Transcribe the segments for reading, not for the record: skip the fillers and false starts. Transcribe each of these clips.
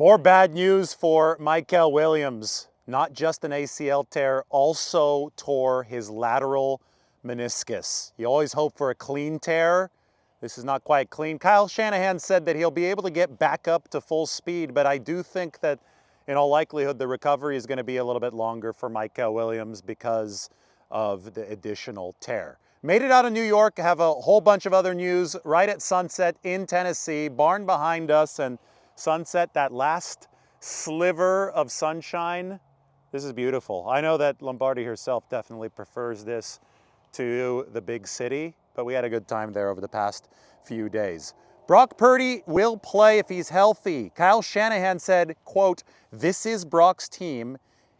More bad news for Mykel Williams. Not just an ACL tear, also tore his lateral meniscus. You always hope for a clean tear. This is not quite clean. Kyle Shanahan said that he'll be able to get back up to full speed, but I do think that in all likelihood the recovery is going to be a little bit longer for Mykel Williams because of the additional tear. Made it out of New York, have a whole bunch of other news right at sunset in Tennessee, barn behind us, and sunset, that last sliver of sunshine. This is beautiful. I know that Lombardi herself definitely prefers this to the big city, but we had a good time there over the past few days. Brock Purdy will play if he's healthy. Kyle Shanahan said, quote, "This is Brock's team,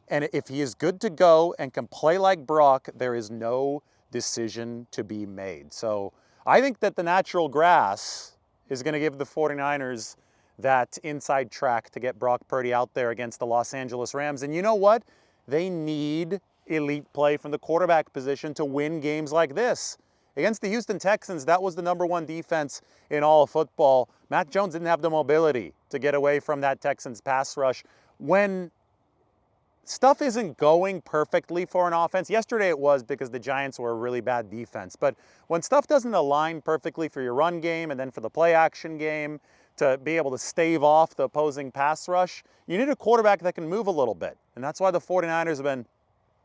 and if he is good to go and can play like Brock, there is no decision to be made." So I think that the natural grass is going to give the 49ers that inside track to get Brock Purdy out there against the Los Angeles Rams. And you know what? They need elite play from the quarterback position to win games like this. Against the Houston Texans, that was the #1 defense in all of football. Mac Jones didn't have the mobility to get away from that Texans pass rush. When stuff isn't going perfectly for an offense, yesterday it was because the Giants were a really bad defense, but when stuff doesn't align perfectly for your run game and then for the play action game, to be able to stave off the opposing pass rush, you need a quarterback that can move a little bit. And that's why the 49ers have been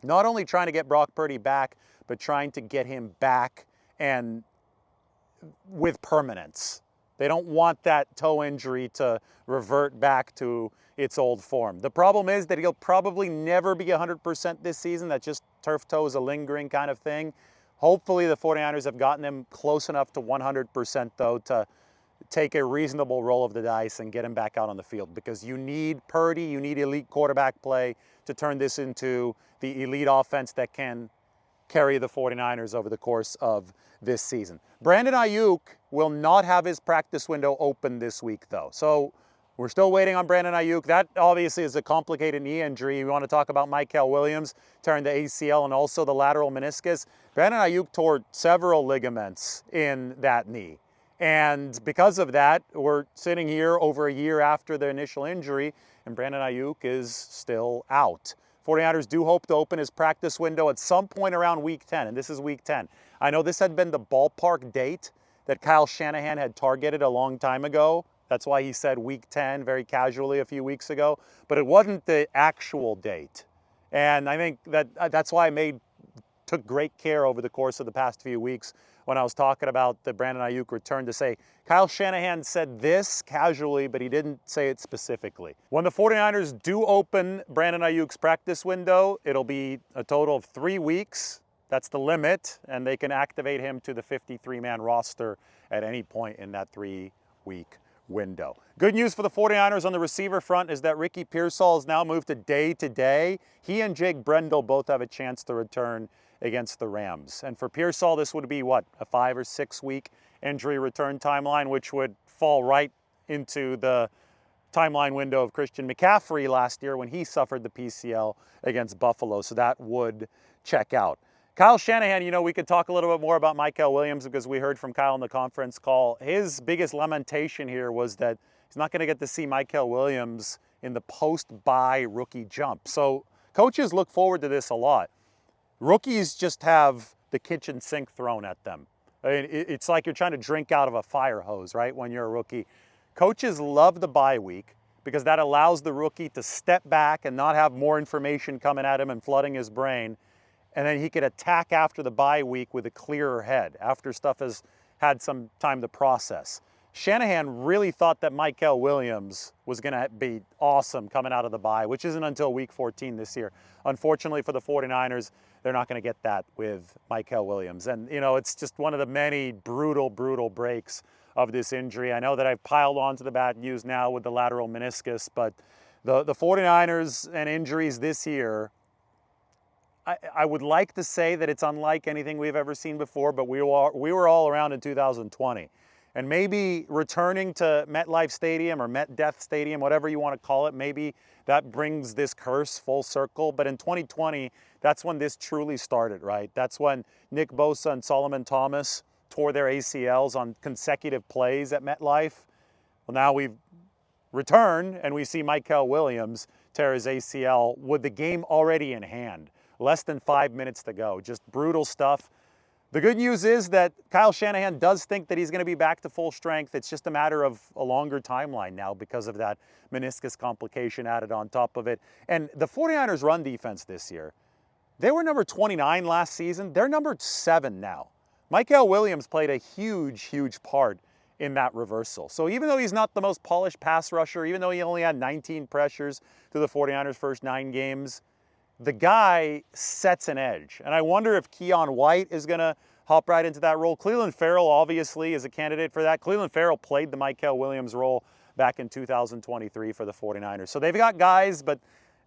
not only trying to get Brock Purdy back, but trying to get him back and with permanence. They don't want that toe injury to revert back to its old form. The problem is that he'll probably never be 100% this season. That just turf toe is a lingering kind of thing. Hopefully the 49ers have gotten him close enough to 100% though to take a reasonable roll of the dice and get him back out on the field, because you need Purdy, you need elite quarterback play to turn this into the elite offense that can carry the 49ers over the course of this season. Brandon Aiyuk will not have his practice window open this week though. So we're still waiting on Brandon Aiyuk. That obviously is a complicated knee injury. We want to talk about Mykel Williams tearing the ACL and also the lateral meniscus. Brandon Aiyuk tore several ligaments in that knee. And because of that, we're sitting here over a year after the initial injury, and Brandon Aiyuk is still out. 49ers do hope to open his practice window at some point around week 10, and this is week 10. I know this had been the ballpark date that Kyle Shanahan had targeted a long time ago. That's why he said week 10 very casually a few weeks ago, but it wasn't the actual date. And I think that's why I took great care over the course of the past few weeks when I was talking about the Brandon Aiyuk return to say, Kyle Shanahan said this casually, but he didn't say it specifically. When the 49ers do open Brandon Aiyuk's practice window, it'll be a total of 3 weeks. That's the limit, and they can activate him to the 53-man roster at any point in that 3-week window. Good news for the 49ers on the receiver front is that Ricky Pearsall has now moved to day-to-day. He and Jake Brendel both have a chance to return against the Rams. And for Pearsall, this would be what, a 5 or 6 week injury return timeline, which would fall right into the timeline window of Christian McCaffrey last year when he suffered the PCL against Buffalo. So that would check out. Kyle Shanahan, you know, we could talk a little bit more about Mykel Williams because we heard from Kyle in the conference call. His biggest lamentation here was that he's not going to get to see Mykel Williams in the post-bye rookie jump. So coaches look forward to this a lot. Rookies just have the kitchen sink thrown at them. I mean, it's like you're trying to drink out of a fire hose, right, when you're a rookie. Coaches love the bye week because that allows the rookie to step back and not have more information coming at him and flooding his brain. And then he could attack after the bye week with a clearer head after stuff has had some time to process. Shanahan really thought that Mykel Williams was going to be awesome coming out of the bye, which isn't until week 14 this year. Unfortunately for the 49ers, they're not going to get that with Mykel Williams. And, you know, it's just one of the many brutal, brutal breaks of this injury. I know that I've piled on to the bad news now with the lateral meniscus, but the 49ers and injuries this year, I would like to say that it's unlike anything we've ever seen before, but we were all around in 2020. And maybe returning to MetLife Stadium or MetDeath Stadium, whatever you want to call it, maybe that brings this curse full circle. But in 2020, that's when this truly started, right? That's when Nick Bosa and Solomon Thomas tore their ACLs on consecutive plays at MetLife. Well, now we've return and we see Mykel Williams tear his ACL with the game already in hand. Less than 5 minutes to go. Just brutal stuff. The good news is that Kyle Shanahan does think that he's going to be back to full strength. It's just a matter of a longer timeline now because of that meniscus complication added on top of it. And the 49ers run defense this year, they were number 29 last season. They're number 7 now. Mykel Williams played a huge part in that reversal. So even though he's not the most polished pass rusher, even though he only had 19 pressures through the 49ers' first 9 games, the guy sets an edge. And I wonder if Keion White is going to hop right into that role. Clelin Ferrell obviously is a candidate for that. Clelin Ferrell played the Mykel Williams role back in 2023 for the 49ers. So they've got guys, but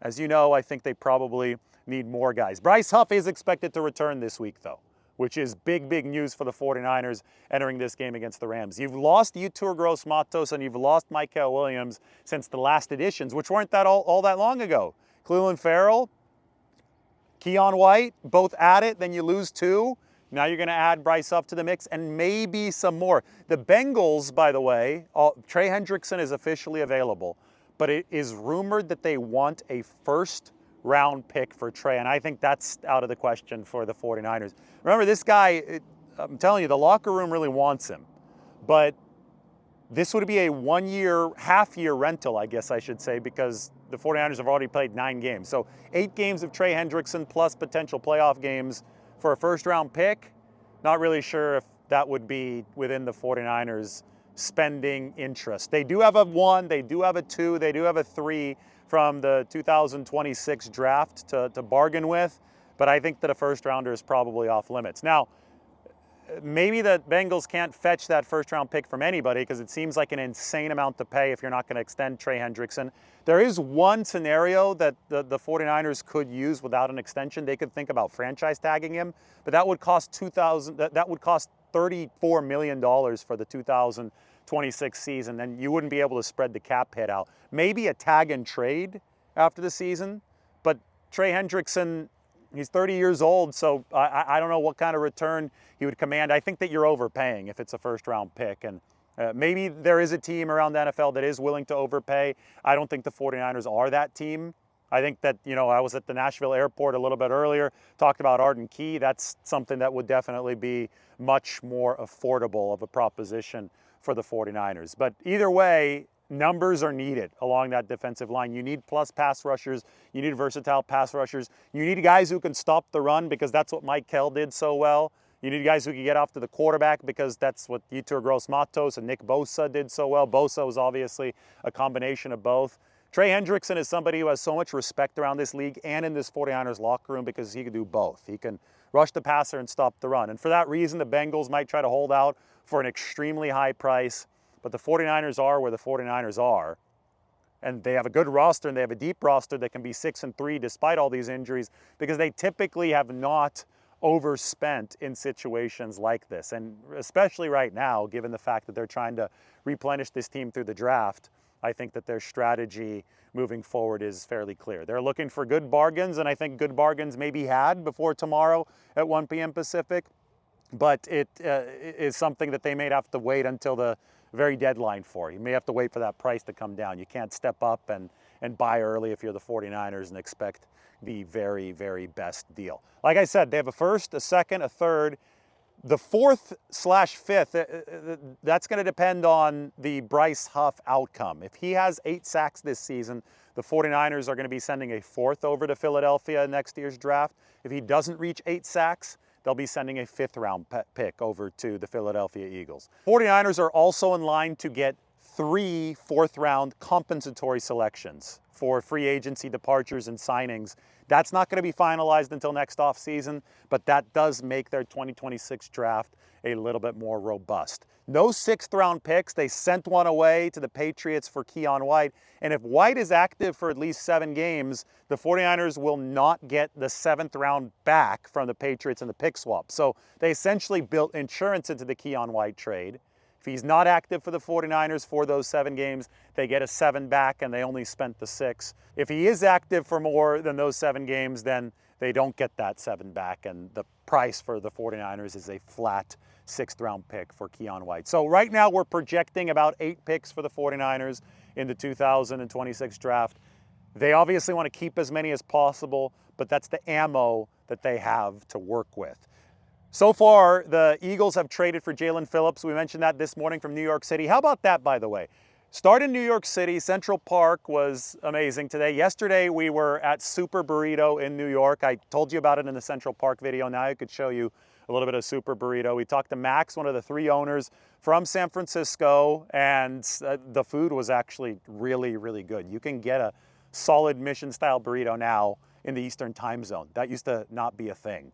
as you know, I think they probably need more guys. Bryce Huff is expected to return this week though, which is big news for the 49ers entering this game against the Rams. You've lost Yetur Gross-Matos and you've lost Mykel Williams since the last editions, which weren't that all that long ago. Clelin Ferrell, Keion White, both at it, then you lose 2. Now you're going to add Bryce Huff to the mix and maybe some more. The Bengals, by the way, Trey Hendrickson is officially available, but it is rumored that they want a first-round pick for Trey, and I think that's out of the question for the 49ers. Remember, this guy, I'm telling you, the locker room really wants him, but this would be a 1-year, half-year rental, I guess I should say, because the 49ers have already played 9 games. So 8 games of Trey Hendrickson plus potential playoff games for a first-round pick. Not really sure if that would be within the 49ers' spending interest. They do have a 1, they do have a 2, they do have a 3 from the 2026 draft to bargain with, but I think that a first-rounder is probably off limits. Now, maybe the Bengals can't fetch that first-round pick from anybody because it seems like an insane amount to pay if you're not going to extend Trey Hendrickson. There is one scenario that the 49ers could use without an extension. They could think about franchise tagging him, but that would cost that would cost $34 million for the 2026 season, and you wouldn't be able to spread the cap hit out. Maybe a tag and trade after the season, but Trey Hendrickson, he's 30 years old, so I don't know what kind of return he would command. I think that you're overpaying if it's a first-round pick, and maybe there is a team around the NFL that is willing to overpay. I don't think the 49ers are that team. I think that, I was at the Nashville airport a little bit earlier, talked about Arden Key. That's something that would definitely be much more affordable of a proposition for the 49ers. But either way, numbers are needed along that defensive line. You need plus pass rushers. You need versatile pass rushers. You need guys who can stop the run because that's what Mykel did so well. You need guys who can get off to the quarterback because that's what Yetur Gross-Matos and Nick Bosa did so well. Bosa was obviously a combination of both. Trey Hendrickson is somebody who has so much respect around this league and in this 49ers locker room because he can do both. He can rush the passer and stop the run. And for that reason, the Bengals might try to hold out for an extremely high price. But the 49ers are where the 49ers are. And they have a good roster and they have a deep roster that can be 6-3 despite all these injuries because they typically have not overspent in situations like this. And especially right now, given the fact that they're trying to replenish this team through the draft, I think that their strategy moving forward is fairly clear. They're looking for good bargains, and I think good bargains may be had before tomorrow at 1 p.m. Pacific. But it is something that they may have to wait until the very deadline for. You may have to wait for that price to come down. You can't step up and buy early if you're the 49ers and expect the very, very best deal. Like I said, they have a first, a second, a third. The 4th/5th, that's going to depend on the Bryce Huff outcome. If he has 8 sacks this season, the 49ers are going to be sending a 4th over to Philadelphia next year's draft. If he doesn't reach 8 sacks, they'll be sending a 5th-round pick over to the Philadelphia Eagles. 49ers are also in line to get 3 4th-round compensatory selections for free agency departures and signings. That's not going to be finalized until next offseason, but that does make their 2026 draft a little bit more robust. No 6th-round picks. They sent one away to the Patriots for Keion White. And if White is active for at least 7 games, the 49ers will not get the 7th round back from the Patriots in the pick swap. So they essentially built insurance into the Keion White trade. If he's not active for the 49ers for those 7 games, they get a 7 back and they only spent the 6. If he is active for more than those 7 games, then they don't get that 7 back, and the price for the 49ers is a flat 6th round pick for Keion White. So right now we're projecting about 8 picks for the 49ers. in the 2026 draft. They obviously want to keep as many as possible, but that's the ammo that they have to work with. So far, the Eagles have traded for Jalen Phillips. We mentioned that this morning from New York City. How about that, by the way? Start in New York City. Central Park was amazing today. Yesterday, we were at Super Burrito in New York. I told you about it in the Central Park video. Now I could show you a little bit of Super Burrito. We talked to Max, one of the 3 owners from San Francisco, and the food was actually really, really good. You can get a solid mission-style burrito now in the Eastern time zone. That used to not be a thing.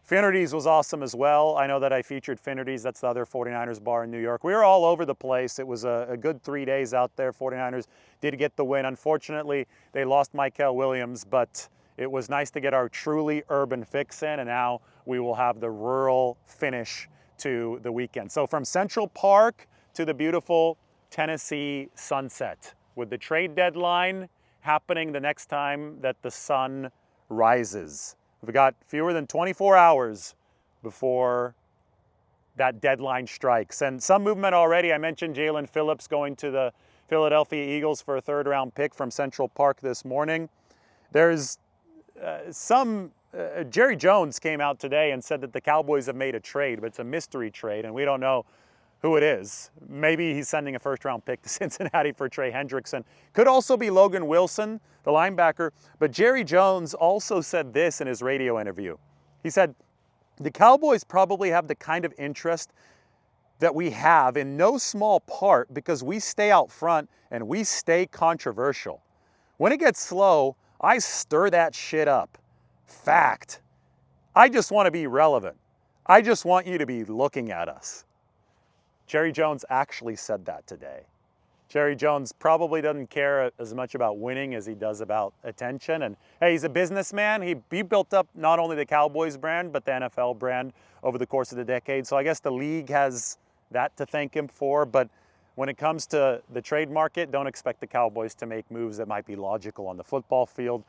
Finnerty's was awesome as well. I know that I featured Finnerty's. That's the other 49ers bar in New York. We were all over the place. It was a good 3 days out there. 49ers did get the win. Unfortunately, they lost Mykel Williams, but it was nice to get our truly urban fix in, and now we will have the rural finish to the weekend. So from Central Park to the beautiful Tennessee sunset, with the trade deadline happening the next time that the sun rises. We've got fewer than 24 hours before that deadline strikes. And some movement already. I mentioned Jalen Phillips going to the Philadelphia Eagles for a 3rd-round pick from Central Park this morning. There's Jerry Jones came out today and said that the Cowboys have made a trade, but it's a mystery trade, and we don't know who it is. Maybe he's sending a 1st-round pick to Cincinnati for Trey Hendrickson. Could also be Logan Wilson, the linebacker. But Jerry Jones also said this in his radio interview. He said, the Cowboys probably have the kind of interest that we have in no small part because we stay out front and we stay controversial. When it gets slow, I stir that shit up. Fact. I just want to be relevant. I just want you to be looking at us. Jerry Jones actually said that today. Jerry Jones probably doesn't care as much about winning as he does about attention. And hey, he's a businessman. He built up not only the Cowboys brand, but the NFL brand over the course of the decade. So I guess the league has that to thank him for. But when it comes to the trade market, don't expect the Cowboys to make moves that might be logical on the football field.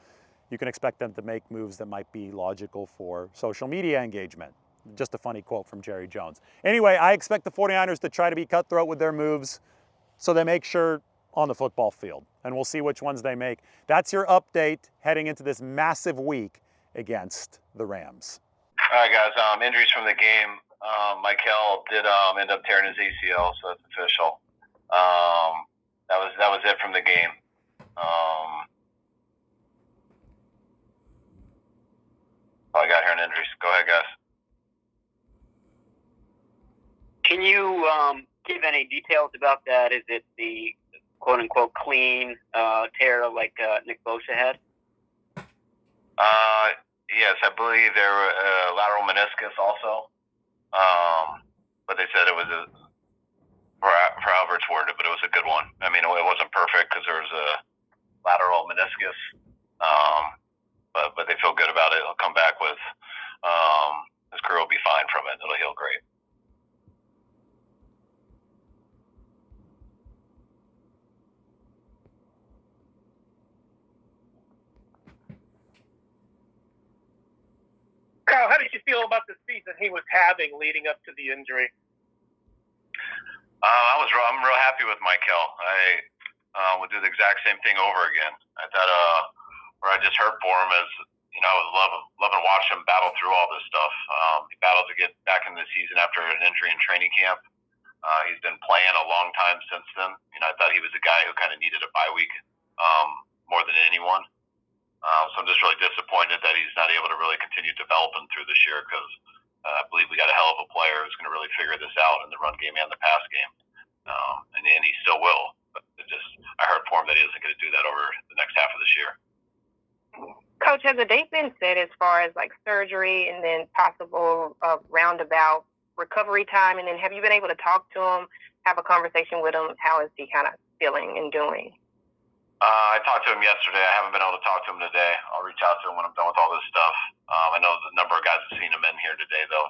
You can expect them to make moves that might be logical for social media engagement. Just a funny quote from Jerry Jones. Anyway, I expect the 49ers to try to be cutthroat with their moves so they make sure on the football field. And we'll see which ones they make. That's your update heading into this massive week against the Rams. All right, guys. Injuries from the game. Mykel did end up tearing his ACL, so that's official. That was it from the game. All I got here on injuries. Go ahead, guys. Can you give any details about that? Is it the quote-unquote clean tear like Nick Bosa had? Yes, I believe there were lateral meniscus also. But they said it was for however it's worded, but it was a good one. I mean, it wasn't perfect because there was a lateral meniscus. But they feel good about it. He'll come back with his career will be fine from it. It'll heal great. Kyle, how did you feel about the season he was having leading up to the injury? I'm real happy with Mykel. I would do the exact same thing over again. I thought where I just hurt for him is, I was loving watching him battle through all this stuff. He battled to get back in the season after an injury in training camp. He's been playing a long time since then. I thought he was a guy who kind of needed a bye week more than anyone. So I'm just really disappointed that he's not able to really continue developing through this year because I believe we got a hell of a player who's going to really figure this out in the run game and the pass game. And he still will. But I heard for him that he isn't going to do that over the next half of this year. Coach, has a date been set as far as like surgery and then possible roundabout recovery time? And then have you been able to talk to him, have a conversation with him? How is he kind of feeling and doing? I talked to him yesterday. I haven't been able to talk to him today. I'll reach out to him when I'm done with all this stuff. I know the number of guys have seen him in here today, though.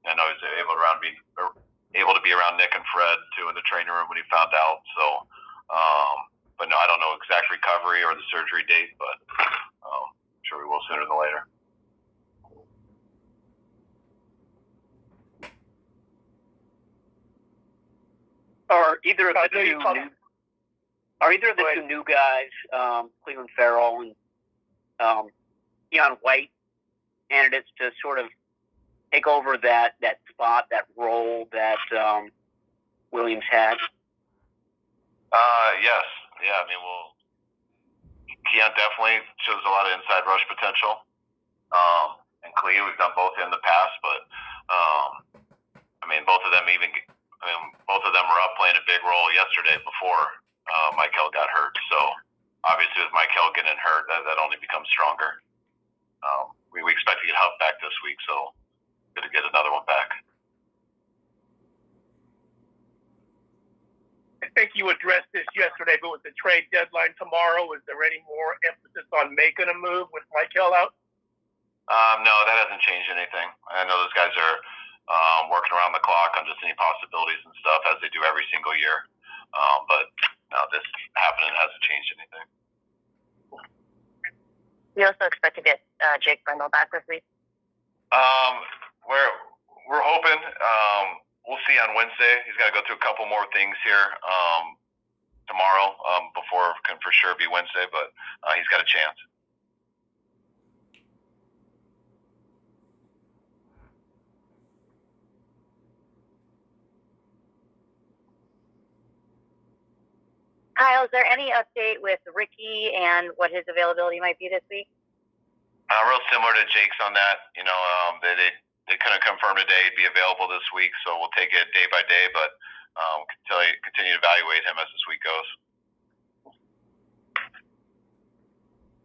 I know he's able to be around Nick and Fred too in the training room when he found out. So, but no, I don't know exact recovery or the surgery date, but I'm sure we will sooner than later. either of the two new guys, Cleveland Farrell and Keon White, candidates to sort of take over that spot, that role that Williams had? Yes. Yeah, I mean, Keon definitely shows a lot of inside rush potential. And Clea, we've done both in the past, but I mean, both of them were up playing a big role yesterday before Mykel got hurt. So obviously, with Mykel getting hurt, that only becomes stronger. We expect to get Huff back this week, so good to get another one back. I think you addressed this yesterday, but with the trade deadline tomorrow, is there any more emphasis on making a move with Mykel out? No, that hasn't changed anything. I know those guys are working around the clock on just any possibilities and stuff, as they do every single year. But no, this happening hasn't changed anything. We also expect to get Jake Brendel back this week. We're hoping. We'll see on Wednesday. He's got to go through a couple more things here tomorrow before it can for sure be Wednesday, but he's got a chance. Kyle, is there any update with Ricky and what his availability might be this week? Real similar to Jake's on that. You know, they couldn't confirm today he'd be available this week, so we'll take it day by day, but continue to evaluate him as this week goes.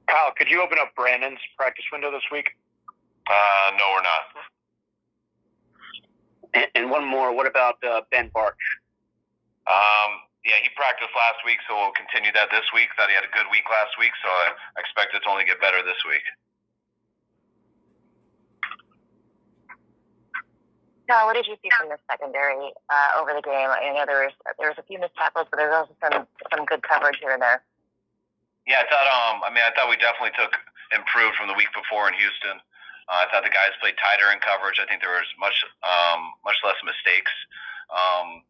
Kyle, could you open up Brandon's practice window this week? No, we're not. And one more, what about Ben Barch? Yeah, he practiced last week, so we'll continue that this week. Thought he had a good week last week, so I expect it to only get better this week. Kyle, what did you see from the secondary over the game? I know there was a few missed tackles, but there's also some good coverage here and there. Yeah, I thought we definitely improved from the week before in Houston. I thought the guys played tighter in coverage. I think there was much less mistakes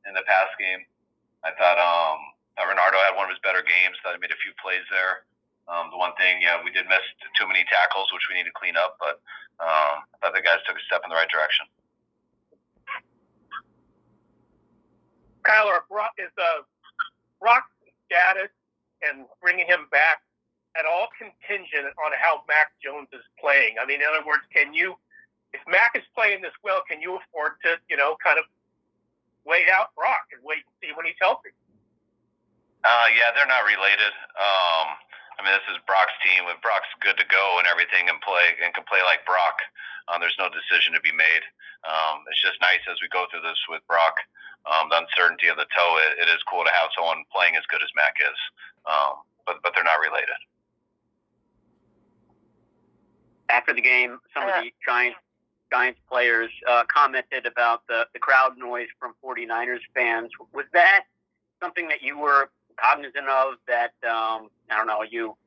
in the pass game. I thought Renardo had one of his better games. Thought he made a few plays there. The one thing, we did miss too many tackles, which we need to clean up. But I thought the guys took a step in the right direction. Kyle, is Brock's status and bringing him back at all contingent on how Mac Jones is playing? I mean, in other words, if Mac is playing this well, can you afford to, kind of wait out Brock and wait and see when he's healthy? Yeah, they're not related. This is Brock's team. If Brock's good to go and everything and can play like Brock, there's no decision to be made. It's just nice as we go through this with Brock, the uncertainty of the toe. It is cool to have someone playing as good as Mac is, but they're not related. After the game, some of the Giants players commented about the crowd noise from 49ers fans. Was that something that you were cognizant of, that, you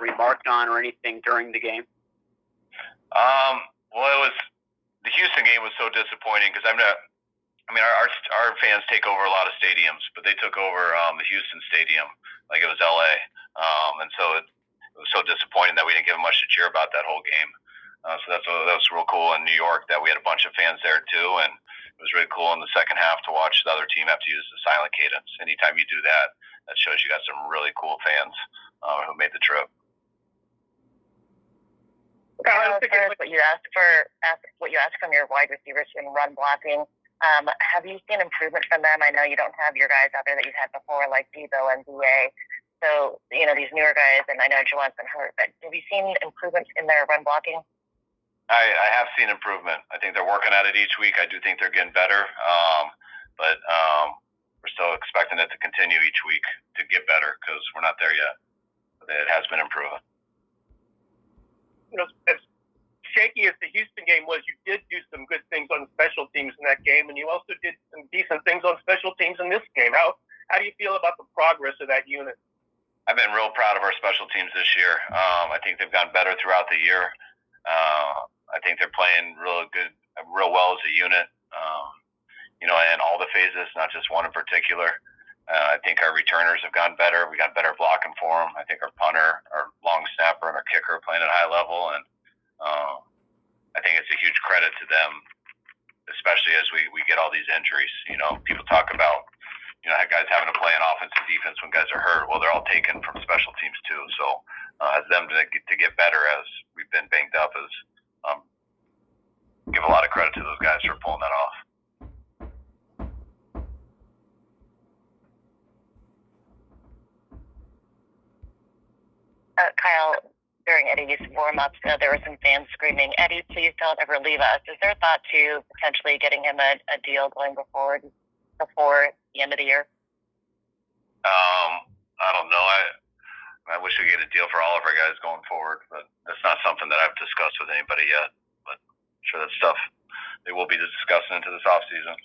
remarked on or anything during the game? Well, the Houston game was so disappointing because our fans take over a lot of stadiums, but they took over the Houston stadium like it was LA. And so it was so disappointing that we didn't give them much to cheer about that whole game. So that was real cool in New York that we had a bunch of fans there too, and it was really cool in the second half to watch the other team have to use the silent cadence. Anytime you do that, that shows you got some really cool fans who made the trip. What you asked from your wide receivers in run blocking, have you seen improvement from them? I know you don't have your guys out there that you had before, like Debo and BA. So, these newer guys, and I know Jawan's been hurt, but have you seen improvement in their run blocking? I have seen improvement. I think they're working at it each week. I do think they're getting better, but we're still expecting it to continue each week to get better because we're not there yet. But it has been improving. As shaky as the Houston game was, you did do some good things on special teams in that game, and you also did some decent things on special teams in this game. How do you feel about the progress of that unit? I've been real proud of our special teams this year. I think they've gotten better throughout the year. I think they're playing real well as a unit, in all the phases, not just one in particular. I think our returners have gotten better. We got better blocking for them. I think our punter, our long snapper, and our kicker are playing at a high level, and I think it's a huge credit to them, especially as we get all these injuries. People talk about guys having to play in offense and defense when guys are hurt. Well, they're all taken from special teams too. So as them to get better as we've been banged up is give a lot of credit to those guys for pulling that off. Kyle, during Eddie's warm-ups, there were some fans screaming, "Eddie, please don't ever leave us." Is there a thought to potentially getting him a deal going forward before the end of the year? I don't know. I wish we get a deal for all of our guys going forward, but that's not something that I've discussed with anybody yet. But I'm sure that's stuff they will be discussing into this offseason.